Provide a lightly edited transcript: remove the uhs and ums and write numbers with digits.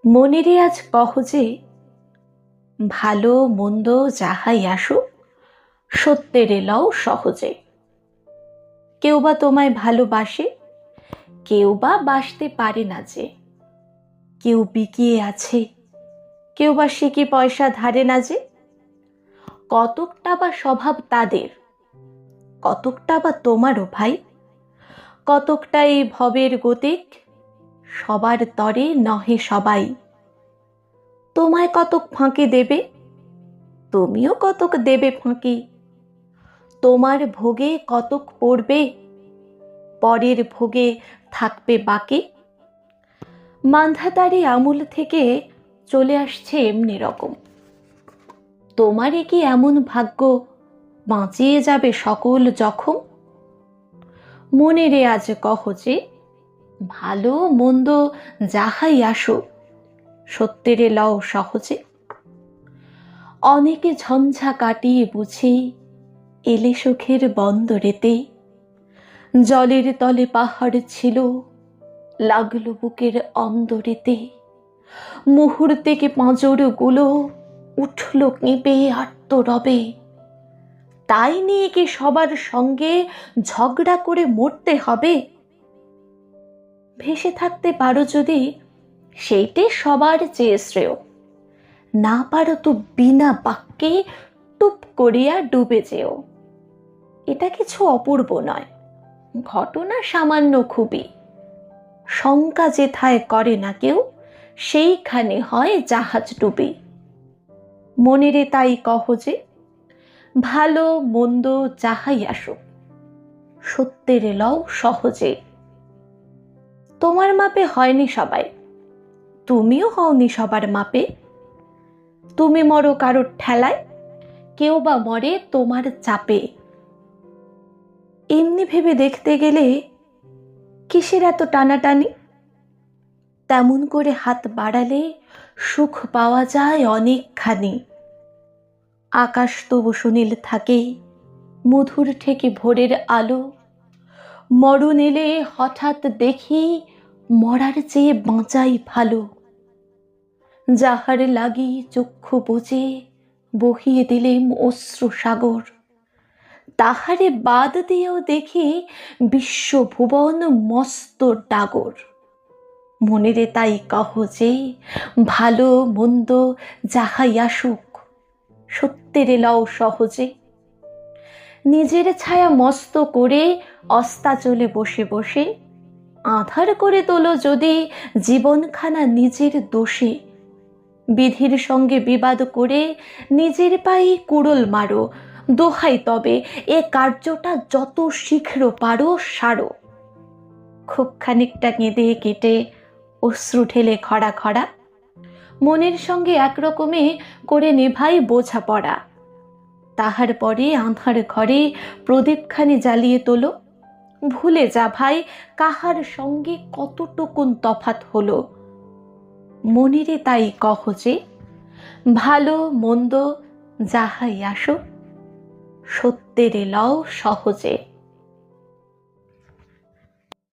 মনেরে আজ কহ যে, ভালো মন্দ যাহাই আসুক সত্যেরে লও সহজে। কেউ বা তোমায় ভালোবাসে, কেউ বা বাসতে পারে না যে। কেউ বিকিয়ে আছে, কেউ বা সিকি পয়সা ধারে না যে। কতকটা বা স্বভাব তাদের, কতকটা বা তোমারও ভাই। কতকটা এই ভবের গতিক, সবার তরে নহে সবাই। তোমায় কতক ফাঁকি দেবে, তুমিও কতক দেবে ফাঁকি। তোমার ভোগে কতক পড়বে, পরের ভোগে থাকবে বাকি। মান্ধাতারি আমূল থেকে চলে আসছে এমনি রকম। তোমারই কি এমন ভাগ্য বাঁচিয়ে যাবে সকল জখম? মনেরে আজ কহ যে, ভালো মন্দ যাহাই আসুক সত্যেরে লও সহজে। অনেকে ঝঞ্ঝা কাটিয়ে বুঝি এলে সুখের বন্দরেতে। জলের তলে পাহাড় ছিল, লাগলো বুকের অন্দরেতে। মুহূর্তেকে পাঁজরগুলো উঠল কেঁপে আত্মরবে। তাই নিয়ে কি সবার সঙ্গে ঝগড়া করে মরতে হবে? ভেসে থাকতে পারো যদি, সেইটে সবার চেয়ে শ্রেয়। না পারো তো বিনা বাক্যে টুপ করিয়া ডুবে যেও। এটা কিছু অপূর্ব নয়, ঘটনা সামান্য খুবই। শঙ্কা যেথায় করে না কেউ, সেইখানে হয় জাহাজ ডুবি। মনেরে তাই কহ যে, ভালো মন্দ যাহাই আসুক সত্যেরে লও সহজে। তোমার মাপে হয়নি সবাই, তুমিও হওনি সবার মাপে। তুমি মরো কারোর ঠেলায়, কেউ বা মরে তোমার চাপে। এমনি ভেবে দেখতে গেলে কিসের এত টানাটানি? তেমন করে হাত বাড়ালে সুখ পাওয়া যায় অনেকখানি। আকাশ তবু সুনীল থাকে, মধুর ঠেকে ভোরের আলো। মরণ এলে হঠাৎ দেখি মরার চেয়ে বাঁচাই ভালো। যাহার লাগি চক্ষু বুজে বহিয়ে দিলেম অশ্রু সাগর, তাহারে বাদ দিয়েও দেখি বিশ্বভুবন মস্ত ডাগর। মনেরে তাই কহ যে, ভালো মন্দ যাহাই আসুক সত্যেরে লও সহজে। নিজের ছায়া মস্ত করে অস্তাচলে বসে বসে আঁধার করে তোলো যদি জীবনখানা নিজের দোষে। বিধির সঙ্গে বিবাদ করে নিজের পায়ে কুড়োল মারো। দোহাই তবে এ কার্যটা যত শীঘ্র পারো সারো। খুব খানিকটা কেঁদে কেটে অশ্রু ঢেলে খরা খরা, মনের সঙ্গে একরকমে করে নেভাই বোঝাপড়া। তাহার পরে আঁধার ঘরে প্রদীপখানি জ্বালিয়ে তোলো। ভুলে যা ভাই কাহার সঙ্গে কতটুকুন তফাৎ হলো। মনেরে তাই কহ যে, ভালো মন্দ যাহাই আসুক সত্যেরে লও সহজে।